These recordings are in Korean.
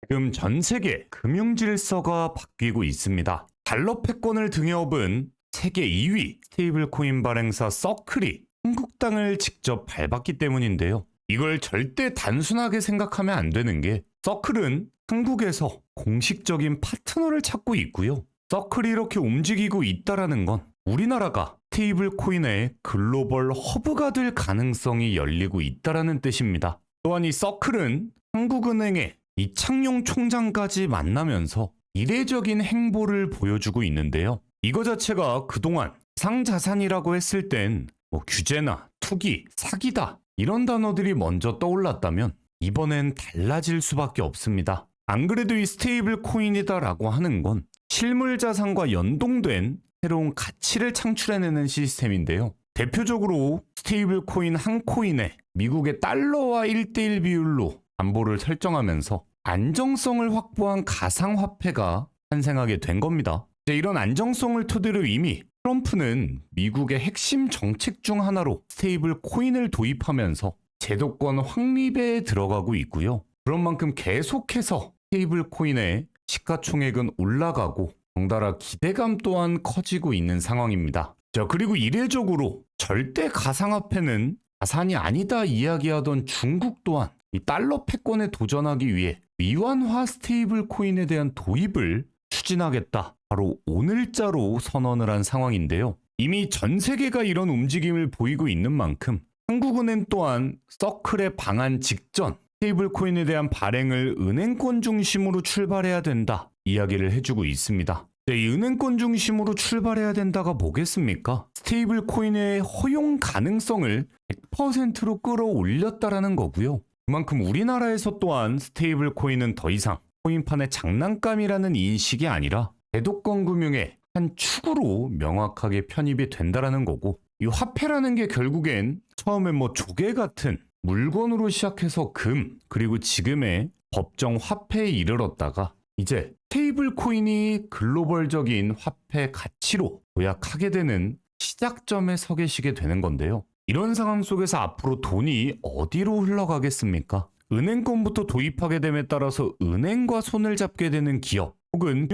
지금 전 세계 금융 질서가 바뀌고 있습니다. 달러 패권을 등에 업은 세계 2위 스테이블 코인 발행사 서클이 한국 땅을 직접 밟았기 때문인데요. 이걸 절대 단순하게 생각하면 안 되는 게 서클은 한국에서 공식적인 파트너를 찾고 있고요. 서클이 이렇게 움직이고 있다라는 건 우리나라가 스테이블 코인의 글로벌 허브가 될 가능성이 열리고 있다라는 뜻입니다. 또한 이 서클은 한국은행의 이창용 총장까지 만나면서 이례적인 행보를 보여주고 있는데요. 이거 자체가 그동안 상자산이라고 했을 땐 규제나 투기, 사기다 이런 단어들이 먼저 떠올랐다면 이번엔 달라질 수밖에 없습니다. 안 그래도 이 스테이블 코인이다라고 하는 건 실물 자산과 연동된 새로운 가치를 창출해내는 시스템인데요. 대표적으로 스테이블 코인 한 코인에 미국의 달러와 1대1 비율로 담보를 설정하면서 안정성을 확보한 가상화폐가 탄생하게 된 겁니다. 이런 안정성을 토대로 이미 트럼프는 미국의 핵심 정책 중 하나로 스테이블 코인을 도입하면서 제도권 확립에 들어가고 있고요. 그런 만큼 계속해서 스테이블 코인의 시가총액은 올라가고 덩달아 기대감 또한 커지고 있는 상황입니다. 그리고 이례적으로 절대 가상화폐는 자산이 아니다 이야기하던 중국 또한 이 달러 패권에 도전하기 위해 위안화 스테이블 코인에 대한 도입을 추진하겠다. 바로 오늘자로 선언을 한 상황인데요. 이미 전 세계가 이런 움직임을 보이고 있는 만큼 한국은행 또한 서클의 방한 직전 스테이블 코인에 대한 발행을 은행권 중심으로 출발해야 된다 이야기를 해주고 있습니다. 이 은행권 중심으로 출발해야 된다가 뭐겠습니까? 스테이블 코인의 허용 가능성을 100%로 끌어올렸다라는 거고요. 그만큼 우리나라에서 또한 스테이블 코인은 더 이상 코인판의 장난감이라는 인식이 아니라 제도권 금융의 한 축으로 명확하게 편입이 된다라는 거고, 이 화폐라는 게 결국엔 처음에 조개 같은 물건으로 시작해서 금, 그리고 지금의 법정 화폐에 이르렀다가 이제 스테이블 코인이 글로벌적인 화폐 가치로 도약하게 되는 시작점에 서 계시게 되는 건데요. 이런 상황 속에서 앞으로 돈이 어디로 흘러가겠습니까? 은행권부터 도입하게 됨에 따라서 은행과 손을 잡게 되는 기업 혹은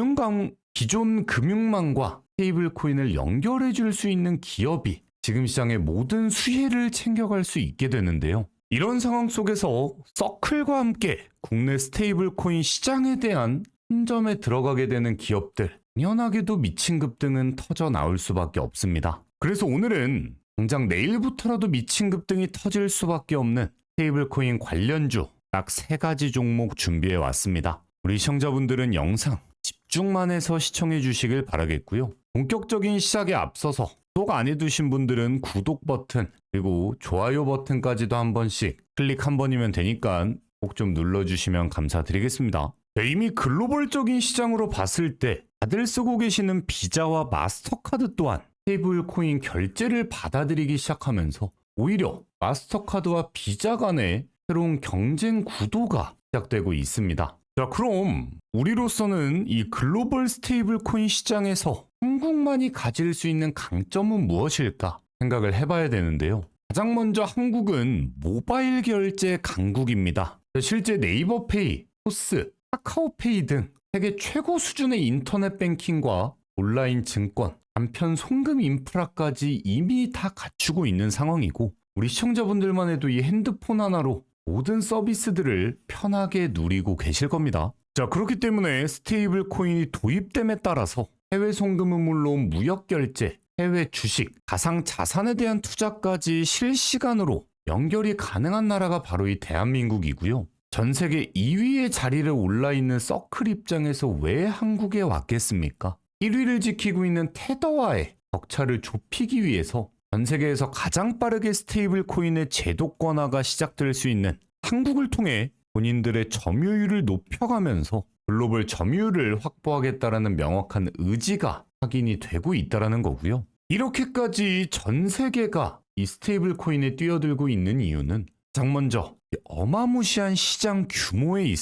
기존 금융망과 스테이블 코인을 연결해 줄 수 있는 기업이 지금 시장의 모든 수혜를 챙겨갈 수 있게 되는데요. 이런 상황 속에서 서클과 함께 국내 스테이블 코인 시장에 대한 혼점에 들어가게 되는 기업들, 당연하게도 미친 급등은 터져 나올 수밖에 없습니다. 그래서 오늘은 당장 내일부터라도 미친 급등이 터질 수밖에 없는 스테이블 코인 관련주 딱 3가지 종목 준비해 왔습니다. 우리 시청자분들은 영상 집중만 해서 시청해 주시길 바라겠고요. 본격적인 시작에 앞서서 구독 안 해두신 분들은 구독 버튼 그리고 좋아요 버튼까지도 한 번씩 클릭 한 번이면 되니까 꼭 좀 눌러주시면 감사드리겠습니다. 이미 글로벌적인 시장으로 봤을 때 다들 쓰고 계시는 비자와 마스터카드 또한 스테이블 코인 결제를 받아들이기 시작하면서 오히려 마스터카드와 비자 간의 새로운 경쟁 구도가 시작되고 있습니다. 자, 그럼 우리로서는 이 글로벌 스테이블 코인 시장에서 한국만이 가질 수 있는 강점은 무엇일까 생각을 해봐야 되는데요. 가장 먼저 한국은 모바일 결제 강국입니다. 실제 네이버페이, 토스, 카카오페이 등 세계 최고 수준의 인터넷 뱅킹과 온라인 증권, 간편 송금 인프라까지 이미 다 갖추고 있는 상황이고, 우리 시청자분들만 해도 이 핸드폰 하나로 모든 서비스들을 편하게 누리고 계실 겁니다. 자, 그렇기 때문에 스테이블 코인이 도입됨에 따라서 해외 송금은 물론 무역 결제, 해외 주식, 가상 자산에 대한 투자까지 실시간으로 연결이 가능한 나라가 바로 이 대한민국이고요. 전 세계 2위의 자리를 올라 있는 서클 입장에서 왜 한국에 왔겠습니까? 1위를 지키고 있는 테더와의 격차를 좁히기 위해서 전 세계에서 가장 빠르게 스테이블 코인의 제도권화가 시작될 수 있는 한국을 통해 본인들의 점유율을 높여가면서 글로벌 점유율을 확보하겠다라는 명확한 의지가 확인이 되고 있다는 거고요. 이렇게까지 전 세계가 이 스테이블 코인에 뛰어들고 있는 이유는 가장 먼저 어마무시한 시장 규모에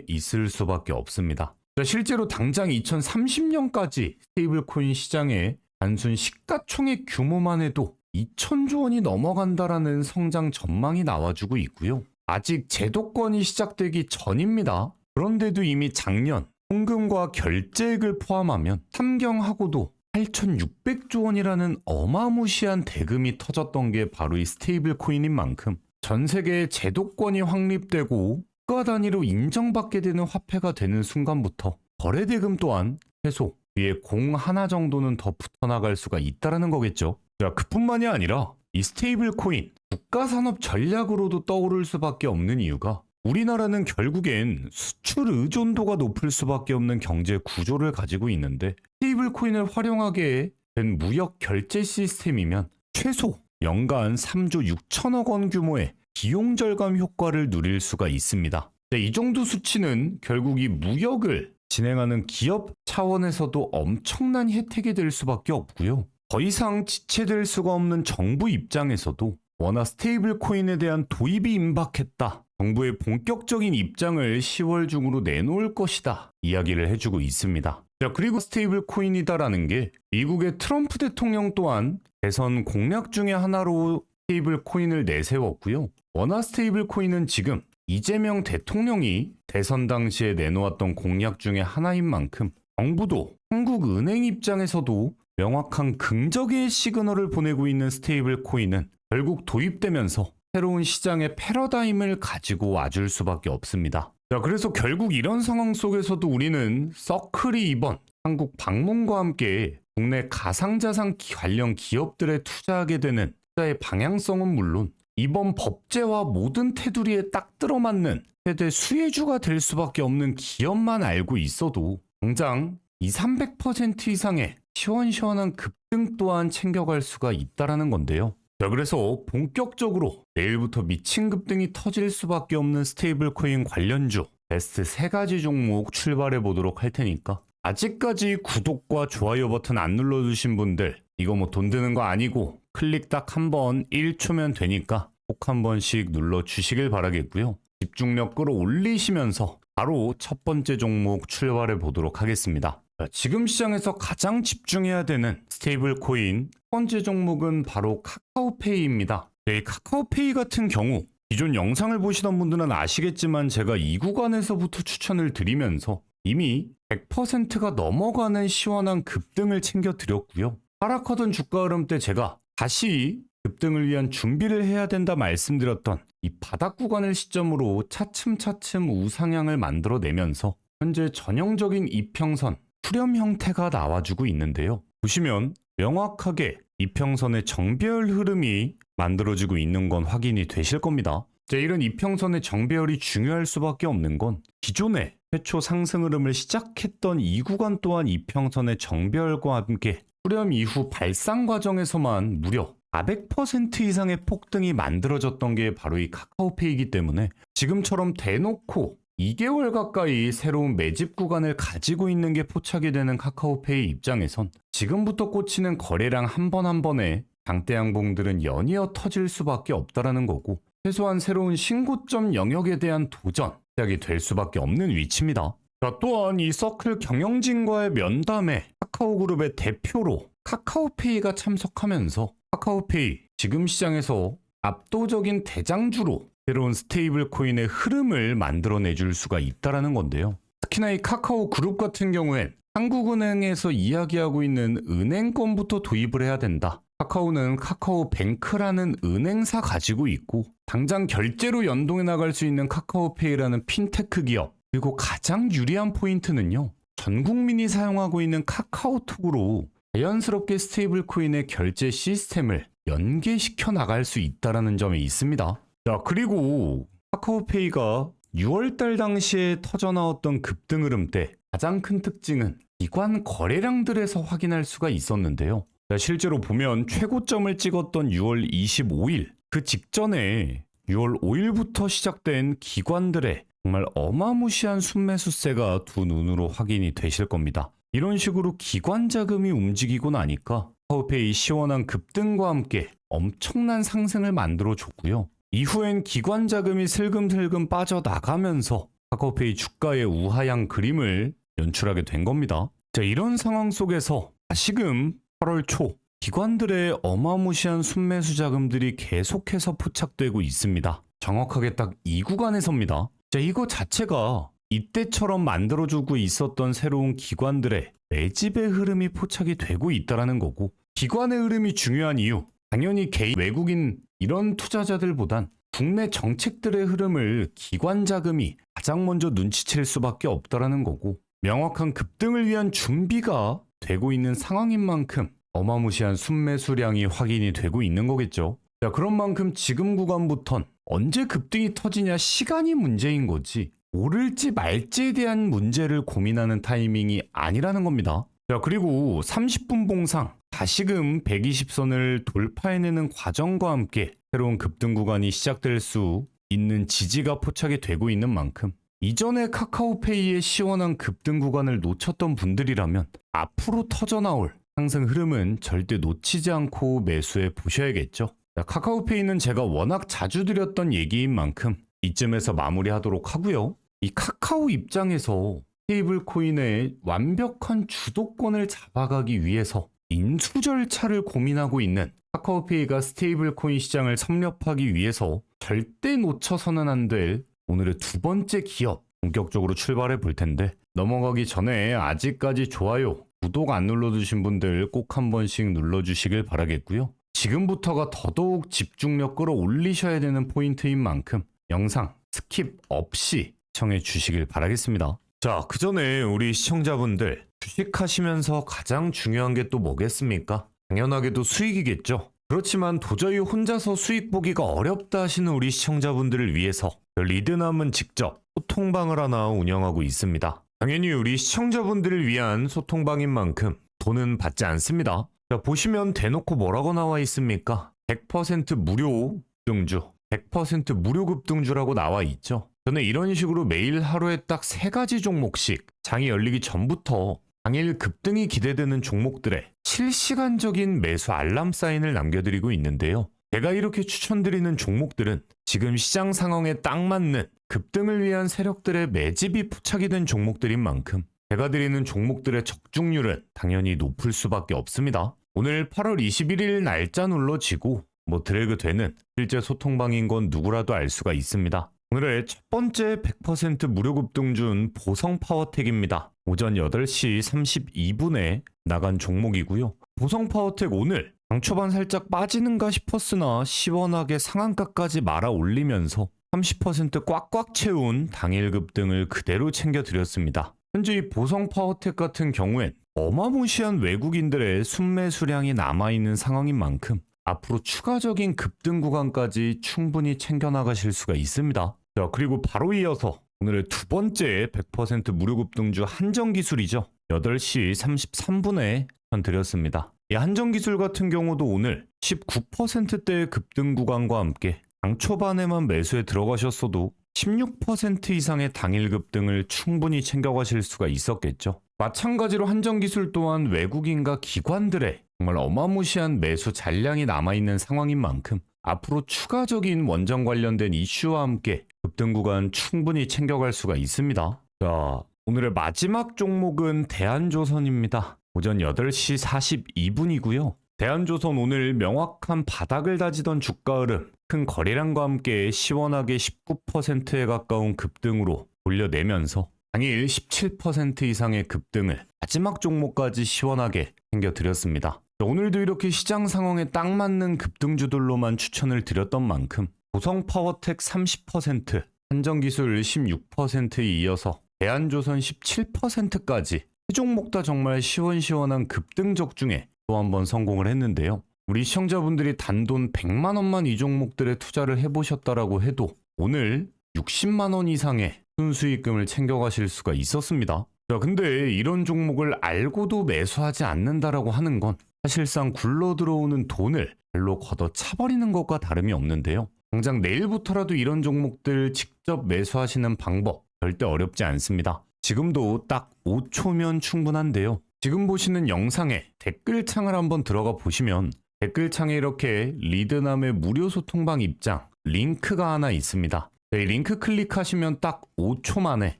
있을 수밖에 없습니다. 실제로 당장 2030년까지 스테이블 코인 시장의 단순 시가총액 규모만 해도 2천조 원이 넘어간다라는 성장 전망이 나와주고 있고요. 아직 제도권이 시작되기 전입니다. 그런데도 이미 작년 송금과 결제액을 포함하면 참경하고도 8,600조 원이라는 어마무시한 대금이 터졌던 게 바로 이 스테이블 코인인 만큼 전 세계에 제도권이 확립되고 국가 단위로 인정받게 되는 화폐가 되는 순간부터 거래 대금 또한 최소 위에 공 하나 정도는 더 붙어나갈 수가 있다는 거겠죠. 자, 그뿐만이 아니라 이 스테이블 코인 국가산업 전략으로도 떠오를 수밖에 없는 이유가 우리나라는 결국엔 수출 의존도가 높을 수밖에 없는 경제 구조를 가지고 있는데 스테이블 코인을 활용하게 된 무역 결제 시스템이면 최소 연간 3조 6천억 원 규모의 비용 절감 효과를 누릴 수가 있습니다. 이 정도 수치는 결국 이 무역을 진행하는 기업 차원에서도 엄청난 혜택이 될 수밖에 없고요. 더 이상 지체될 수가 없는 정부 입장에서도 워낙 스테이블 코인에 대한 도입이 임박했다. 정부의 본격적인 입장을 10월 중으로 내놓을 것이다. 이야기를 해주고 있습니다. 자, 그리고 스테이블 코인이다라는 게 미국의 트럼프 대통령 또한 대선 공약 중에 하나로 스테이블 코인을 내세웠고요. 워낙 스테이블 코인은 지금 이재명 대통령이 대선 당시에 내놓았던 공약 중에 하나인 만큼 정부도 한국은행 입장에서도 명확한 긍정의 시그널을 보내고 있는 스테이블 코인은 결국 도입되면서 새로운 시장의 패러다임을 가지고 와줄 수밖에 없습니다. 자, 그래서 결국 이런 상황 속에서도 우리는 서클이 이번 한국 방문과 함께 국내 가상자산 관련 기업들에 투자하게 되는 투자의 방향성은 물론 이번 법제와 모든 테두리에 딱 들어맞는 최대 수혜주가 될 수밖에 없는 기업만 알고 있어도 당장 200~300% 이상의 시원시원한 급등 또한 챙겨갈 수가 있다는 건데요. 자, 그래서 본격적으로 내일부터 미친 급등이 터질 수밖에 없는 스테이블 코인 관련주 베스트 3가지 종목 출발해 보도록 할 테니까 아직까지 구독과 좋아요 버튼 안 눌러주신 분들 이거 뭐 돈 드는 거 아니고 클릭 딱 한번 1초면 되니까 꼭 한 번씩 눌러주시길 바라겠고요. 집중력 끌어올리시면서 바로 첫 번째 종목 출발해 보도록 하겠습니다. 자, 지금 시장에서 가장 집중해야 되는 스테이블 코인 첫 번째 종목은 바로 카카오페이입니다. 이 카카오페이 같은 경우 기존 영상을 보시던 분들은 아시겠지만 제가 이 구간에서부터 추천을 드리면서 이미 100%가 넘어가는 시원한 급등을 챙겨드렸고요. 하락하던 주가 흐름 때 제가 다시 급등을 위한 준비를 해야 된다 말씀드렸던 이 바닥 구간을 시점으로 차츰차츰 우상향을 만들어내면서 현재 전형적인 이평선 수렴 형태가 나와주고 있는데요. 보시면 명확하게 이평선의 정배열 흐름이 만들어지고 있는 건 확인이 되실 겁니다. 이런 이평선의 정배열이 중요할 수밖에 없는 건 기존에 최초 상승 흐름을 시작했던 이 구간 또한 이평선의 정배열과 함께 수렴 이후 발상 과정에서만 무려 400% 이상의 폭등이 만들어졌던 게 바로 이 카카오페이이기 때문에 지금처럼 대놓고 2개월 가까이 새로운 매집 구간을 가지고 있는 게 포착이 되는 카카오페이 입장에선 지금부터 꽂히는 거래량 한 번 한 번에 장대 양봉들은 연이어 터질 수밖에 없다라는 거고 최소한 새로운 신고점 영역에 대한 도전 시작이 될 수밖에 없는 위치입니다. 자, 또한 이 서클 경영진과의 면담에 카카오그룹의 대표로 카카오페이가 참석하면서 카카오페이 지금 시장에서 압도적인 대장주로 새로운 스테이블 코인의 흐름을 만들어내줄 수가 있다는 건데요. 특히나 이 카카오 그룹 같은 경우엔 한국은행에서 이야기하고 있는 은행권부터 도입을 해야 된다. 카카오는 카카오뱅크라는 은행사 가지고 있고 당장 결제로 연동해 나갈 수 있는 카카오페이라는 핀테크 기업 그리고 가장 유리한 포인트는요. 전 국민이 사용하고 있는 카카오톡으로 자연스럽게 스테이블 코인의 결제 시스템을 연계시켜 나갈 수 있다는 점에 있습니다. 자, 그리고 카카오페이가 6월달 당시에 터져나왔던 급등 흐름 때 가장 큰 특징은 기관 거래량들에서 확인할 수가 있었는데요. 자, 실제로 보면 최고점을 찍었던 6월 25일 그 직전에 6월 5일부터 시작된 기관들의 정말 어마무시한 순매수세가 두 눈으로 확인이 되실 겁니다. 이런 식으로 기관 자금이 움직이고 나니까 카카오페이 시원한 급등과 함께 엄청난 상승을 만들어줬고요. 이후엔 기관 자금이 슬금슬금 빠져나가면서 카카오페이 주가의 우하향 그림을 연출하게 된 겁니다. 자, 이런 상황 속에서 다시금 8월 초 기관들의 어마무시한 순매수 자금들이 계속해서 포착되고 있습니다. 정확하게 딱 이 구간에서입니다. 자, 이거 자체가 이때처럼 만들어주고 있었던 새로운 기관들의 매집의 흐름이 포착이 되고 있다라는 거고, 기관의 흐름이 중요한 이유, 당연히 개인 외국인 이런 투자자들보단 국내 정책들의 흐름을 기관 자금이 가장 먼저 눈치챌 수밖에 없다라는 거고, 명확한 급등을 위한 준비가 되고 있는 상황인 만큼 어마무시한 순매수량이 확인이 되고 있는 거겠죠. 자, 그런 만큼 지금 구간부턴 언제 급등이 터지냐 시간이 문제인 거지, 오를지 말지에 대한 문제를 고민하는 타이밍이 아니라는 겁니다. 자, 그리고 30분 봉상 다시금 120선을 돌파해내는 과정과 함께 새로운 급등 구간이 시작될 수 있는 지지가 포착이 되고 있는 만큼, 이전에 카카오페이의 시원한 급등 구간을 놓쳤던 분들이라면 앞으로 터져나올 상승 흐름은 절대 놓치지 않고 매수해 보셔야겠죠. 자, 카카오페이는 제가 워낙 자주 드렸던 얘기인 만큼 이쯤에서 마무리하도록 하고요. 이 카카오 입장에서 스테이블 코인의 완벽한 주도권을 잡아가기 위해서 인수 절차를 고민하고 있는 카카오페이가 스테이블 코인 시장을 섭렵하기 위해서 절대 놓쳐서는 안 될 오늘의 두 번째 기업 본격적으로 출발해 볼 텐데, 넘어가기 전에 아직까지 좋아요, 구독 안 눌러주신 분들 꼭 한 번씩 눌러주시길 바라겠고요. 지금부터가 더더욱 집중력 끌어올리셔야 되는 포인트인 만큼 영상 스킵 없이 시청해 주시길 바라겠습니다. 자, 그 전에 우리 시청자분들, 주식하시면서 가장 중요한 게 또 뭐겠습니까? 당연하게도 수익이겠죠. 그렇지만 도저히 혼자서 수익 보기가 어렵다 하시는 우리 시청자분들을 위해서 리드남은 직접 소통방을 하나 운영하고 있습니다. 당연히 우리 시청자분들을 위한 소통방인 만큼 돈은 받지 않습니다. 자, 보시면 대놓고 뭐라고 나와 있습니까? 100% 무료 급등주, 100% 무료 급등주라고 나와 있죠. 저는 이런 식으로 매일 하루에 딱 3가지 종목씩 장이 열리기 전부터 당일 급등이 기대되는 종목들의 실시간적인 매수 알람 사인을 남겨드리고 있는데요. 제가 이렇게 추천드리는 종목들은 지금 시장 상황에 딱 맞는 급등을 위한 세력들의 매집이 포착이 된 종목들인 만큼 제가 드리는 종목들의 적중률은 당연히 높을 수밖에 없습니다. 오늘 8월 21일 날짜 눌러지고 드래그 되는 실제 소통방인 건 누구라도 알 수가 있습니다. 오늘의 첫 번째 100% 무료 급등주는 보성파워텍입니다. 오전 8시 32분에 나간 종목이고요. 보성파워텍 오늘 장 초반 살짝 빠지는가 싶었으나 시원하게 상한가까지 말아 올리면서 30% 꽉꽉 채운 당일 급등을 그대로 챙겨드렸습니다. 현재 이 보성파워텍 같은 경우엔 어마무시한 외국인들의 순매수량이 남아있는 상황인 만큼 앞으로 추가적인 급등 구간까지 충분히 챙겨나가실 수가 있습니다. 자, 그리고 바로 이어서 오늘의 두 번째 100% 무료 급등주 한정기술이죠. 8시 33분에 드렸습니다. 이 한정기술 같은 경우도 오늘 19%대의 급등 구간과 함께 장 초반에만 매수에 들어가셨어도 16% 이상의 당일 급등을 충분히 챙겨가실 수가 있었겠죠. 마찬가지로 한정기술 또한 외국인과 기관들의 정말 어마무시한 매수 잔량이 남아있는 상황인 만큼 앞으로 추가적인 원전 관련된 이슈와 함께 급등 구간 충분히 챙겨갈 수가 있습니다. 자, 오늘의 마지막 종목은 대한조선입니다. 오전 8시 42분이고요. 대한조선 오늘 명확한 바닥을 다지던 주가 흐름, 큰 거래량과 함께 시원하게 19%에 가까운 급등으로 올려내면서 당일 17% 이상의 급등을 마지막 종목까지 시원하게 챙겨드렸습니다. 오늘도 이렇게 시장 상황에 딱 맞는 급등주들로만 추천을 드렸던 만큼 보성파워텍 30%, 한정기술 16%에 이어서 대한조선 17%까지 세 종목 다 정말 시원시원한 급등 적중에 또 한 번 성공을 했는데요. 우리 시청자분들이 단돈 100만 원만 이 종목들에 투자를 해보셨다라고 해도 오늘 60만 원 이상의 순수익금을 챙겨가실 수가 있었습니다. 자, 근데 이런 종목을 알고도 매수하지 않는다라고 하는 건 사실상 굴러 들어오는 돈을 발로 걷어 차버리는 것과 다름이 없는데요. 당장 내일부터라도 이런 종목들 직접 매수하시는 방법 절대 어렵지 않습니다. 지금도 딱 5초면 충분한데요. 지금 보시는 영상에 댓글창을 한번 들어가 보시면 댓글창에 이렇게 리드남의 무료 소통방 입장 링크가 하나 있습니다. 이 링크 클릭하시면 딱 5초 만에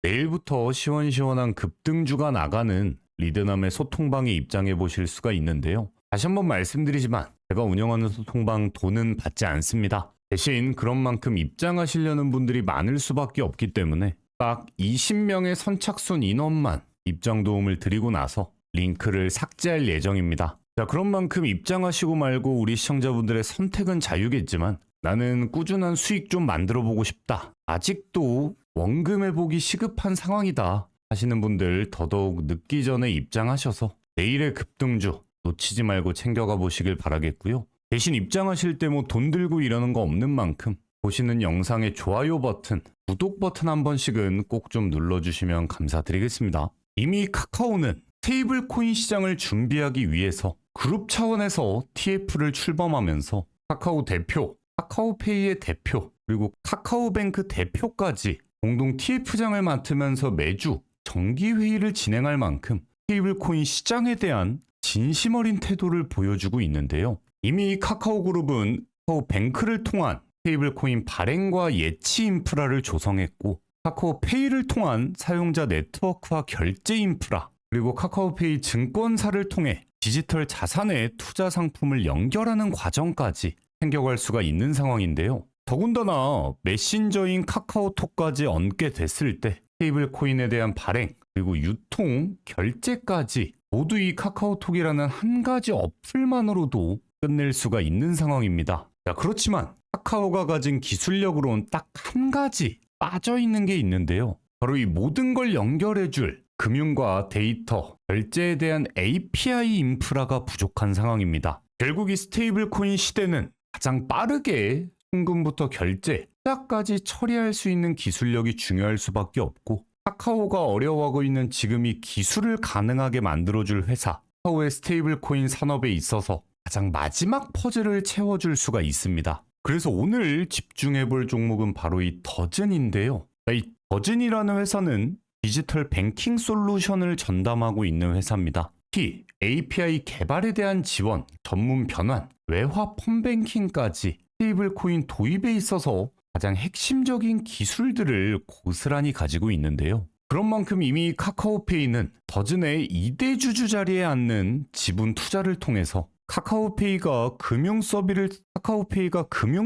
내일부터 시원시원한 급등주가 나가는 리드남의 소통방에 입장해 보실 수가 있는데요. 다시 한번 말씀드리지만 제가 운영하는 소통방 돈은 받지 않습니다. 대신 그런 만큼 입장하시려는 분들이 많을 수밖에 없기 때문에 딱 20명의 선착순 인원만 입장 도움을 드리고 나서 링크를 삭제할 예정입니다. 자, 그런 만큼 입장하시고 말고 우리 시청자분들의 선택은 자유겠지만 나는 꾸준한 수익 좀 만들어 보고 싶다. 아직도 원금 회복이 시급한 상황이다 하시는 분들 더더욱 늦기 전에 입장하셔서 내일의 급등주 놓치지 말고 챙겨가 보시길 바라겠고요. 대신 입장하실 때 뭐 돈 들고 이러는 거 없는 만큼 보시는 영상의 좋아요 버튼, 구독 버튼 한 번씩은 꼭 좀 눌러주시면 감사드리겠습니다. 이미 카카오는 스테이블 코인 시장을 준비하기 위해서 그룹 차원에서 TF를 출범하면서 카카오 대표, 카카오페이의 대표, 그리고 카카오뱅크 대표까지 공동 TF장을 맡으면서 매주 정기회의를 진행할 만큼 스테이블 코인 시장에 대한 진심 어린 태도를 보여주고 있는데요. 이미 카카오그룹은 카카오뱅크를 통한 스테이블 코인 발행과 예치 인프라를 조성했고 카카오페이를 통한 사용자 네트워크와 결제 인프라, 그리고 카카오페이 증권사를 통해 디지털 자산의 투자 상품을 연결하는 과정까지 챙겨갈 수가 있는 상황인데요. 더군다나 메신저인 카카오톡까지 얹게 됐을 때 스테이블 코인에 대한 발행, 그리고 유통, 결제까지 모두 이 카카오톡이라는 한 가지 어플만으로도 끝낼 수가 있는 상황입니다. 자, 그렇지만 카카오가 가진 기술력으로는 딱 한 가지 빠져있는 게 있는데요. 바로 이 모든 걸 연결해줄 금융과 데이터, 결제에 대한 API 인프라가 부족한 상황입니다. 결국 이 스테이블 코인 시대는 가장 빠르게 송금부터 결제, 투자까지 처리할 수 있는 기술력이 중요할 수밖에 없고 카카오가 어려워하고 있는 지금 이 기술을 가능하게 만들어줄 회사, 카카오의 스테이블 코인 산업에 있어서 가장 마지막 퍼즐을 채워줄 수가 있습니다. 그래서 오늘 집중해볼 종목은 바로 이 더즌인데요. 이 더즌이라는 회사는 디지털 뱅킹 솔루션을 전담하고 있는 회사입니다. 특히 API 개발에 대한 지원, 전문 변환, 외화 펀뱅킹까지 스테이블 코인 도입에 있어서 가장 핵심적인 기술들을 고스란히 가지고 있는데요. 그런 만큼 이미 카카오페이는 더즌의 2대 주주 자리에 앉는 지분 투자를 통해서 카카오페이가 금융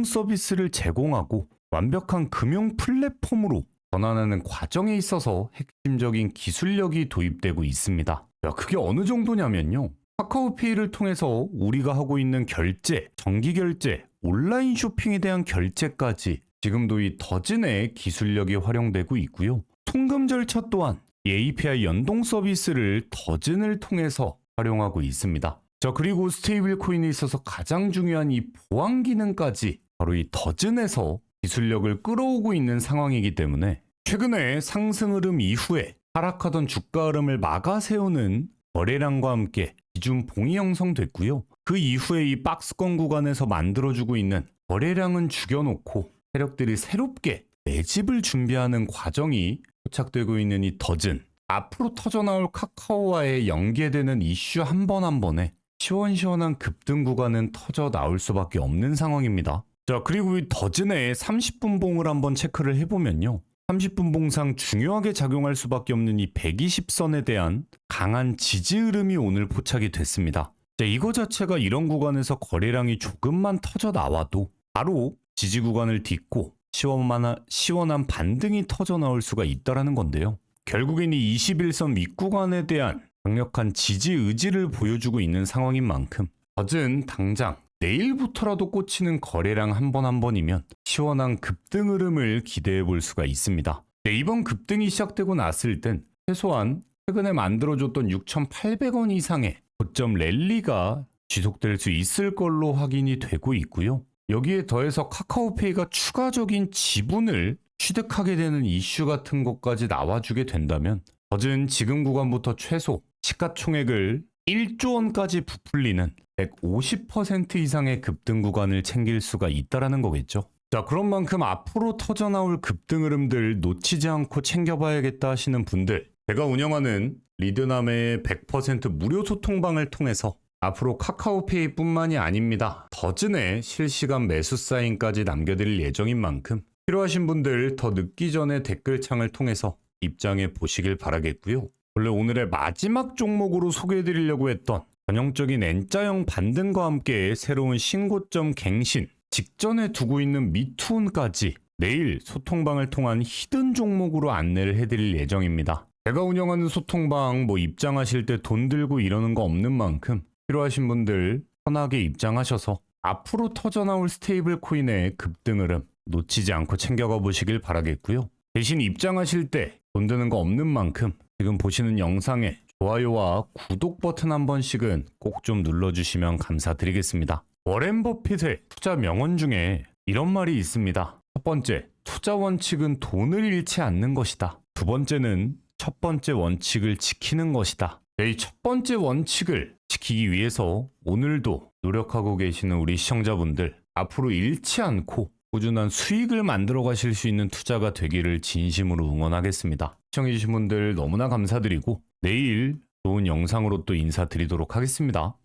서비스를 제공하고 완벽한 금융 플랫폼으로 전환하는 과정에 있어서 핵심적인 기술력이 도입되고 있습니다. 그게 어느 정도냐면요. 카카오페이를 통해서 우리가 하고 있는 결제, 정기결제, 온라인 쇼핑에 대한 결제까지 지금도 이 더즌의 기술력이 활용되고 있고요. 송금 절차 또한 이 API 연동 서비스를 더즌을 통해서 활용하고 있습니다. 자, 그리고 스테이블 코인에 있어서 가장 중요한 이 보안 기능까지 바로 이 더즌에서 기술력을 끌어오고 있는 상황이기 때문에 최근에 상승 흐름 이후에 하락하던 주가 흐름을 막아 세우는 거래량과 함께 기준 봉이 형성됐고요. 그 이후에 이 박스권 구간에서 만들어주고 있는 거래량은 죽여놓고 세력들이 새롭게 매집을 준비하는 과정이 포착되고 있는 이 더즌. 앞으로 터져나올 카카오와의 연계되는 이슈 한 번 한 번에 시원시원한 급등 구간은 터져 나올 수밖에 없는 상황입니다. 자, 그리고 이 더즌의 30분 봉을 한번 체크를 해보면요. 30분 봉상 중요하게 작용할 수밖에 없는 이 120선에 대한 강한 지지 흐름이 오늘 포착이 됐습니다. 자, 이거 자체가 이런 구간에서 거래량이 조금만 터져 나와도 바로 지지 구간을 딛고 시원한 반등이 터져 나올 수가 있다라는 건데요. 결국엔 이 21선 윗구간에 대한 강력한 지지 의지를 보여주고 있는 상황인 만큼 더즌 당장 내일부터라도 꽂히는 거래량 한 번 한 번이면 시원한 급등 흐름을 기대해 볼 수가 있습니다. 네, 이번 급등이 시작되고 났을 땐 최소한 최근에 만들어줬던 6,800원 이상의 고점 랠리가 지속될 수 있을 걸로 확인이 되고 있고요. 여기에 더해서 카카오페이가 추가적인 지분을 취득하게 되는 이슈 같은 것까지 나와주게 된다면 더즌 지금 구간부터 최소 시가총액을 1조 원까지 부풀리는 150% 이상의 급등 구간을 챙길 수가 있다라는 거겠죠. 자, 그런 만큼 앞으로 터져나올 급등 흐름들 놓치지 않고 챙겨봐야겠다 하시는 분들, 제가 운영하는 리드남의 100% 무료 소통방을 통해서 앞으로 카카오페이뿐만이 아닙니다. 더즌의 실시간 매수 사인까지 남겨드릴 예정인 만큼 필요하신 분들 더 늦기 전에 댓글창을 통해서 입장해 보시길 바라겠고요. 원래 오늘의 마지막 종목으로 소개해드리려고 했던 전형적인 N자형 반등과 함께 새로운 신고점 갱신, 직전에 두고 있는 미투온까지 내일 소통방을 통한 히든 종목으로 안내를 해드릴 예정입니다. 제가 운영하는 소통방 입장하실 때 돈 들고 이러는 거 없는 만큼 필요하신 분들 편하게 입장하셔서 앞으로 터져나올 스테이블 코인의 급등 흐름 놓치지 않고 챙겨가 보시길 바라겠고요. 대신 입장하실 때 돈 드는 거 없는 만큼 지금 보시는 영상에 좋아요와 구독 버튼 한 번씩은 꼭 좀 눌러주시면 감사드리겠습니다. 워렌 버핏의 투자 명언 중에 이런 말이 있습니다. 첫 번째, 투자 원칙은 돈을 잃지 않는 것이다. 두 번째는 첫 번째 원칙을 지키는 것이다. 이 첫 번째 원칙을 지키기 위해서 오늘도 노력하고 계시는 우리 시청자분들 앞으로 잃지 않고 꾸준한 수익을 만들어 가실 수 있는 투자가 되기를 진심으로 응원하겠습니다. 시청해주신 분들 너무나 감사드리고 내일 좋은 영상으로 또 인사드리도록 하겠습니다.